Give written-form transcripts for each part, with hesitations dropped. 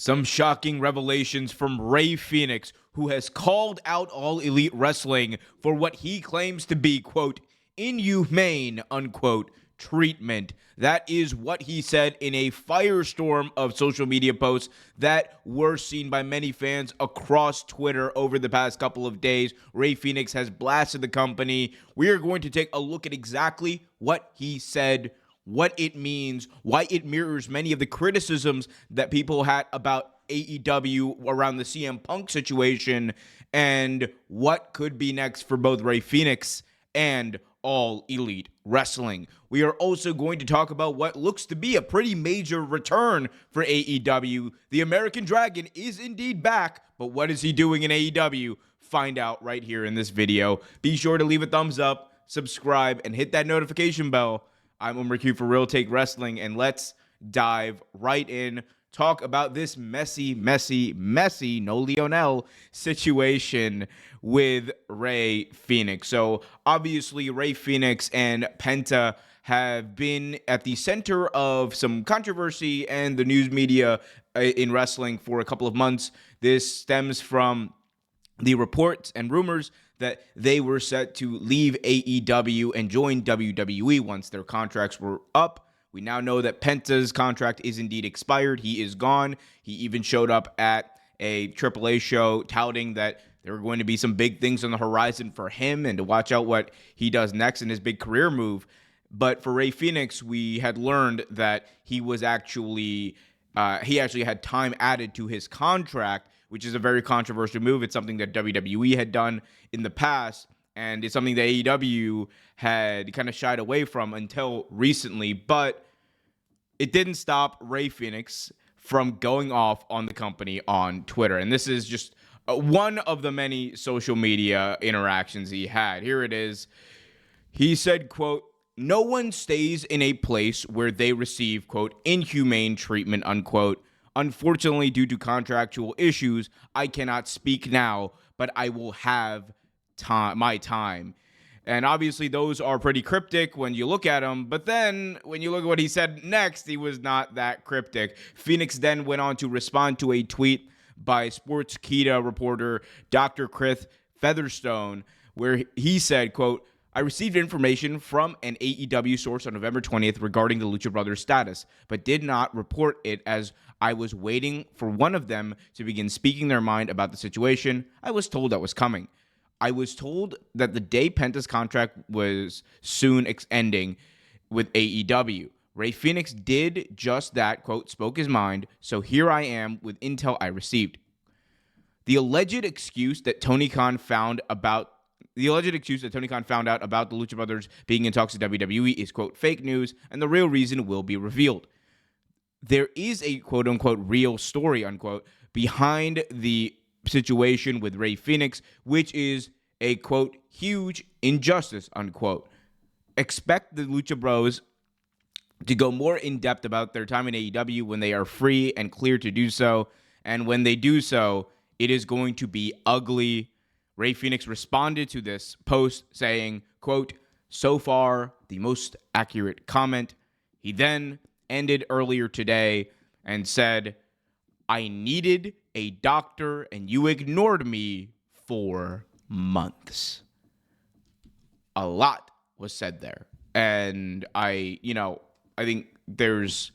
Some shocking revelations from Rey Fenix, who has called out All Elite Wrestling for what he claims to be, quote, inhumane, unquote, treatment. That is what he said in a firestorm of social media posts that were seen by many fans across Twitter over the past couple of days. Rey Fenix has blasted the company. We are going to take a look at exactly what he said, what it means, why it mirrors many of the criticisms that people had about AEW around the CM Punk situation, and what could be next for both Rey Fenix and All Elite Wrestling. We are also going to talk about what looks to be a pretty major return for AEW. The American Dragon is indeed back, but what is he doing in AEW? Find out right here in this video. Be sure to leave a thumbs up, subscribe, and hit that notification bell. I'm Omer Q for Real Take Wrestling, and let's dive right in. Talk about this messy, no Lionel situation with Rey Fenix. So obviously Rey Fenix and Penta have been at the center of some controversy and the news media in wrestling for a couple of months. This stems from the reports and rumors that they were set to leave AEW and join WWE once their contracts were up. We now know that Penta's contract is indeed expired. He is gone. He even showed up at a AAA show touting that there were going to be some big things on the horizon for him and to watch out what he does next in his big career move. But for Rey Fenix, we had learned that he actually had time added to his contract, which is a very controversial move. It's something that WWE had done in the past, and it's something that AEW had kind of shied away from until recently. But it didn't stop Rey Fenix from going off on the company on Twitter. And this is just one of the many social media interactions he had. Here it is. He said, quote, "No one stays in a place where they receive, quote, inhumane treatment, unquote. Unfortunately, due to contractual issues, I cannot speak now, but I will have my time." And obviously those are pretty cryptic when you look at them, but then when you look at what he said next, he was not that cryptic. Fenix then went on to respond to a tweet by Sportskeeda reporter Dr. Chris Featherstone, where he said, quote, "I received information from an AEW source on November 20th regarding the Lucha Brothers' status, but did not report it as I was waiting for one of them to begin speaking their mind about the situation. I was told that was coming. I was told that the day Penta's contract was soon ending with AEW. Rey Fenix did just that, quote, spoke his mind, so here I am with intel I received. The alleged excuse that Tony Khan found out about the Lucha Brothers being in talks with WWE is, quote, fake news, and the real reason will be revealed. There is a, quote, unquote, real story, unquote, behind the situation with Rey Fenix, which is a, quote, huge injustice, unquote. Expect the Lucha Bros to go more in depth about their time in AEW when they are free and clear to do so, and when they do so, it is going to be ugly. Rey Fenix responded to this post saying, quote, so far, the most accurate comment. He then ended earlier today and said, I needed a doctor and you ignored me for months. A lot was said there. And I think there's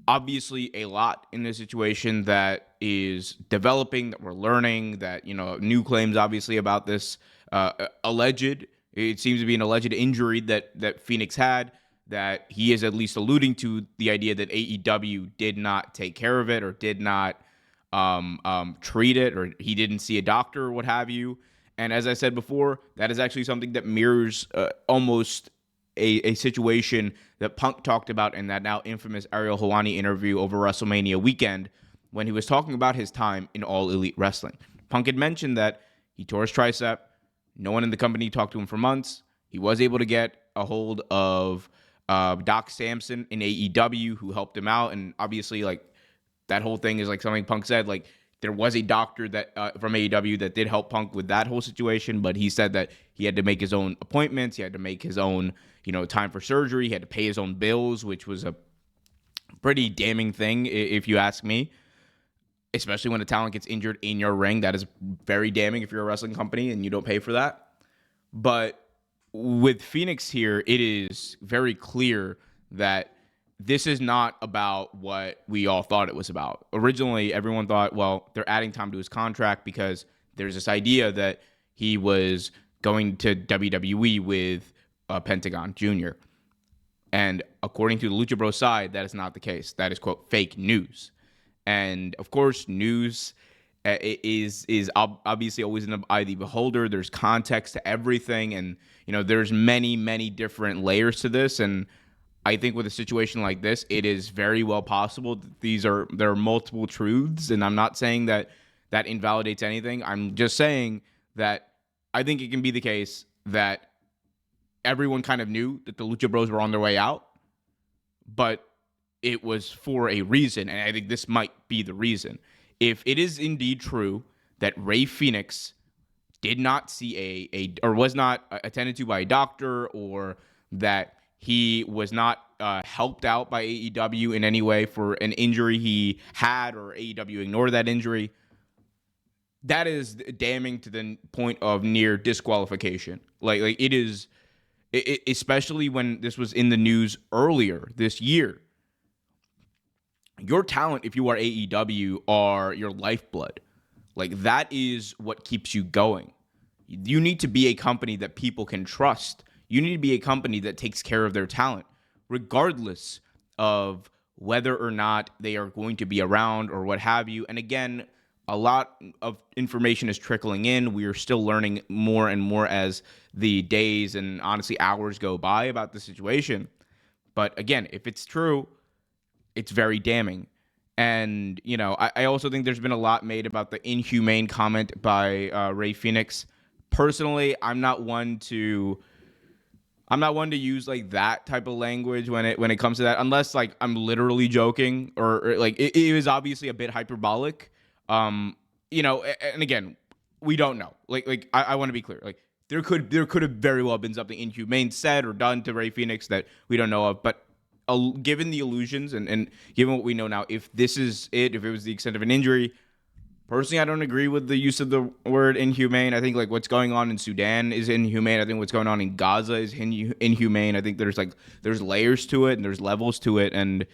obviously a lot in this situation that is developing, that we're learning, that, new claims obviously about this it seems to be an alleged injury that Fenix had, that he is at least alluding to the idea that AEW did not take care of it or did not treat it, or he didn't see a doctor or what have you. And as I said before, that is actually something that mirrors almost a situation that Punk talked about in that now infamous Ariel Helwani interview over WrestleMania weekend when he was talking about his time in All Elite Wrestling. Punk had mentioned that he tore his tricep. No one in the company talked to him for months. He was able to get a hold of Doc Samson in AEW, who helped him out. And obviously, that whole thing is something Punk said. There was a doctor that from AEW that did help Punk with that whole situation, but he said that he had to make his own appointments. He had to make his own, time for surgery. He had to pay his own bills, which was a pretty damning thing, if you ask me. especially when a talent gets injured in your ring. That is very damning if you're a wrestling company and you don't pay for that. But with Phoenix here, it is very clear that this is not about what we all thought it was about. Originally, everyone thought, well, they're adding time to his contract because there's this idea that he was going to WWE with Pentagon Jr. And according to the Lucha Bros side, that is not the case. That is, quote, fake news. And of course, news is obviously always in the eye of the beholder. There's context to everything, and there's many different layers to this. And I think with a situation like this, it is very well possible that there are multiple truths. And I'm not saying that invalidates anything. I'm just saying that I think it can be the case that everyone kind of knew that the Lucha Bros were on their way out, but it was for a reason, and I think this might be the reason. If it is indeed true that Rey Fenix did not see or was not attended to by a doctor, or that he was not helped out by AEW in any way for an injury he had, or AEW ignored that injury, that is damning to the point of near disqualification. Like it is, especially when this was in the news earlier this year. Your talent, if you are AEW, are your lifeblood. Like, that is what keeps you going. You need to be a company that people can trust. You need to be a company that takes care of their talent, regardless of whether or not they are going to be around or what have you. And again, a lot of information is trickling in. We are still learning more and more as the days and honestly hours go by about the situation. But again, if it's true, it's very damning. And, I also think there's been a lot made about the inhumane comment by Rey Fenix. Personally, I'm not one to use like that type of language when it comes to that, unless like I'm literally joking or like it was obviously a bit hyperbolic. And again, we don't know. Like I want to be clear. Like there could have very well been something inhumane said or done to Rey Fenix that we don't know of, but given the illusions and given what we know now, if this is it, if it was the extent of an injury, personally, I don't agree with the use of the word inhumane. I think like what's going on in Sudan is inhumane. I think what's going on in Gaza is inhumane. I think there's layers to it and there's levels to it, and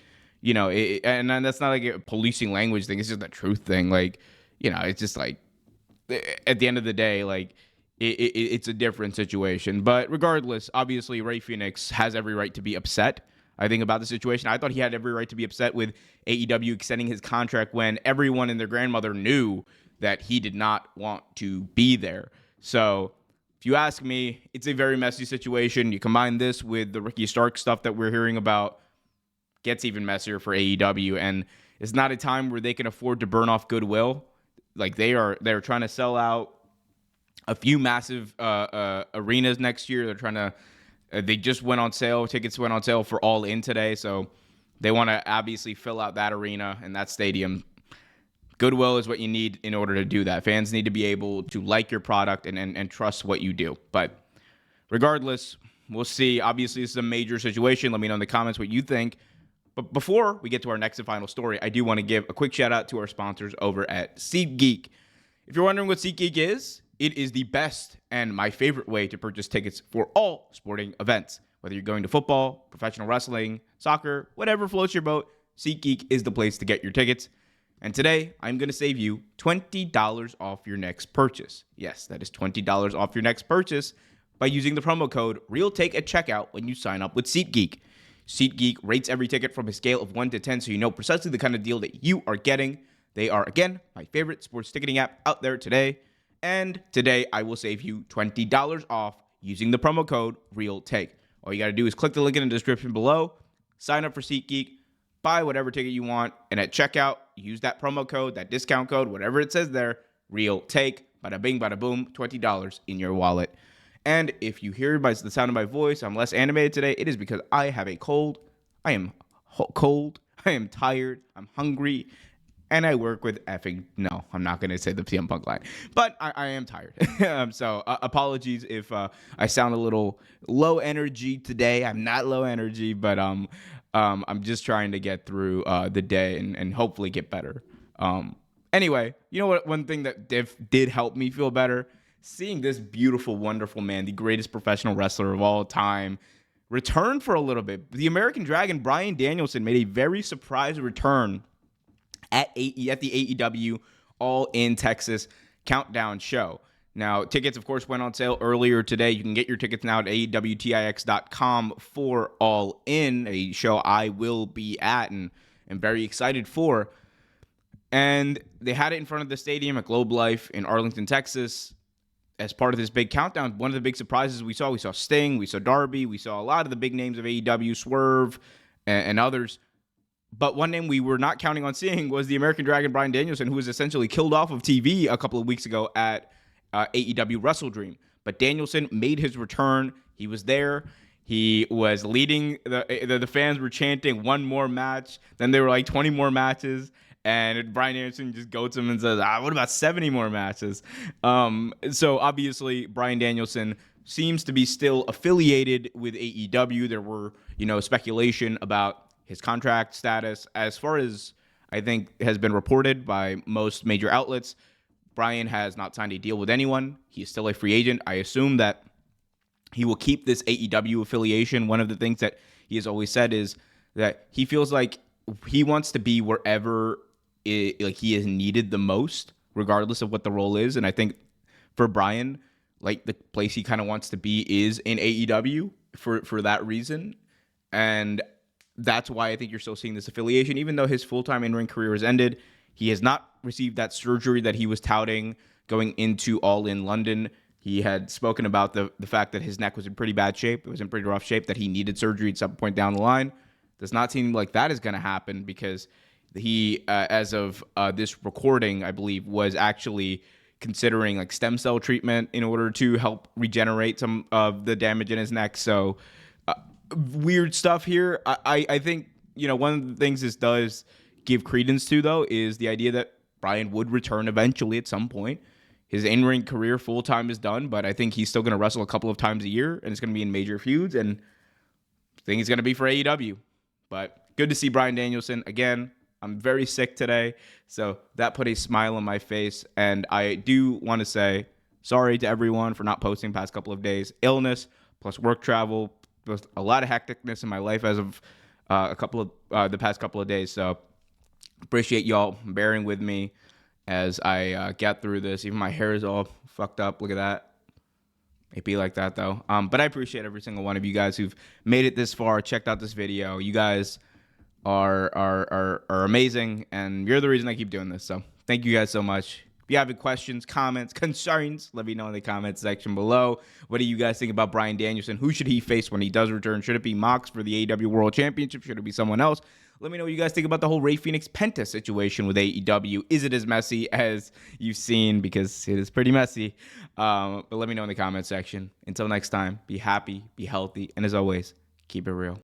and that's not like a policing language thing. It's just a truth thing. Like it's just like at the end of the day, like it's a different situation. But regardless, obviously, Rey Fenix has every right to be upset, I think, about the situation. I thought he had every right to be upset with AEW extending his contract when everyone and their grandmother knew that he did not want to be there. So if you ask me, it's a very messy situation. You combine this with the Ricky Stark stuff that we're hearing about, gets even messier for AEW. And it's not a time where they can afford to burn off goodwill. Like they're trying to sell out a few massive arenas next year. They're trying to they just went on sale. Tickets went on sale for All In today. So they want to obviously fill out that arena and that stadium. Goodwill is what you need in order to do that. Fans need to be able to like your product and trust what you do. But regardless, we'll see. Obviously, this is a major situation. Let me know in the comments what you think. But before we get to our next and final story, I do want to give a quick shout out to our sponsors over at SeatGeek. If you're wondering what SeatGeek is, it is the best and my favorite way to purchase tickets for all sporting events. Whether you're going to football, professional wrestling, soccer, whatever floats your boat, SeatGeek is the place to get your tickets. And today, I'm going to save you $20 off your next purchase. Yes, that is $20 off your next purchase by using the promo code REALTAKE at checkout when you sign up with SeatGeek. SeatGeek rates every ticket from a scale of 1 to 10 so you know precisely the kind of deal that you are getting. They are, again, my favorite sports ticketing app out there today. And today, I will save you $20 off using the promo code REALTAKE. All you got to do is click the link in the description below, sign up for SeatGeek, buy whatever ticket you want, and at checkout, use that promo code, that discount code, whatever it says there, REALTAKE. Bada bing, bada boom, $20 in your wallet. And if you hear the sound of my voice, I'm less animated today, it is because I have a cold. I am cold. I am tired. I'm hungry. And I work with no, I'm not going to say the CM Punk line, but I am tired. So apologies if I sound a little low energy today. I'm not low energy, but I'm just trying to get through the day and hopefully get better. Anyway, you know what? One thing that did help me feel better, seeing this beautiful, wonderful man, the greatest professional wrestler of all time, return for a little bit. The American Dragon, Bryan Danielson, made a very surprise return at the AEW All In Texas Countdown show. Now, tickets, of course, went on sale earlier today. You can get your tickets now at AEWTIX.com for All In, a show I will be at and am very excited for. And they had it in front of the stadium at Globe Life in Arlington, Texas, as part of this big countdown. One of the big surprises we saw Sting, we saw Darby, we saw a lot of the big names of AEW, Swerve, and others. But one name we were not counting on seeing was the American Dragon, Bryan Danielson, who was essentially killed off of TV a couple of weeks ago at AEW Wrestle Dream. But Danielson made his return. He was there. He was leading. The fans were chanting one more match. Then there were like 20 more matches. And Bryan Danielson just goes to him and says, what about 70 more matches? So obviously, Bryan Danielson seems to be still affiliated with AEW. There were, speculation about his contract status. As far as I think has been reported by most major outlets, Bryan has not signed a deal with anyone. He is still a free agent. I assume that he will keep this AEW affiliation. One of the things that he has always said is that he feels like he wants to be wherever he is needed the most, regardless of what the role is. And I think for Bryan, like, the place he kind of wants to be is in AEW for that reason. And that's why I think you're still seeing this affiliation. Even though his full-time in-ring career has ended, he has not received that surgery that he was touting going into All In London. He had spoken about the fact that his neck was in pretty bad shape. It was in pretty rough shape, that he needed surgery at some point down the line. Does not seem like that is going to happen, because he, as of this recording, I believe, was actually considering like stem cell treatment in order to help regenerate some of the damage in his neck. So weird stuff here. I think, one of the things this does give credence to, though, is the idea that Bryan would return eventually at some point. His in-ring career full-time is done, but I think he's still going to wrestle a couple of times a year, and it's going to be in major feuds, and I think he's going to be for AEW. But good to see Bryan Danielson again. I'm very sick today, so that put a smile on my face. And I do want to say sorry to everyone for not posting past couple of days. Illness, plus work travel, plus a lot of hecticness in my life as of the past couple of days. So appreciate y'all bearing with me as I get through this. Even my hair is all fucked up. Look at that. It be like that, though. But I appreciate every single one of you guys who've made it this far, checked out this video. You guys are amazing, and you're the reason I keep doing this. So thank you guys so much. If you have any questions, comments, concerns, let me know in the comments section below. What do you guys think about Bryan Danielson? Who should he face when he does return? Should it be Mox for the AEW World Championship? Should it be someone else? Let me know what you guys think about the whole Rey Fenix Penta situation with AEW. Is it as messy as you've seen? Because it is pretty messy. But let me know in the comments section. Until next time, be happy, be healthy, and as always, keep it real.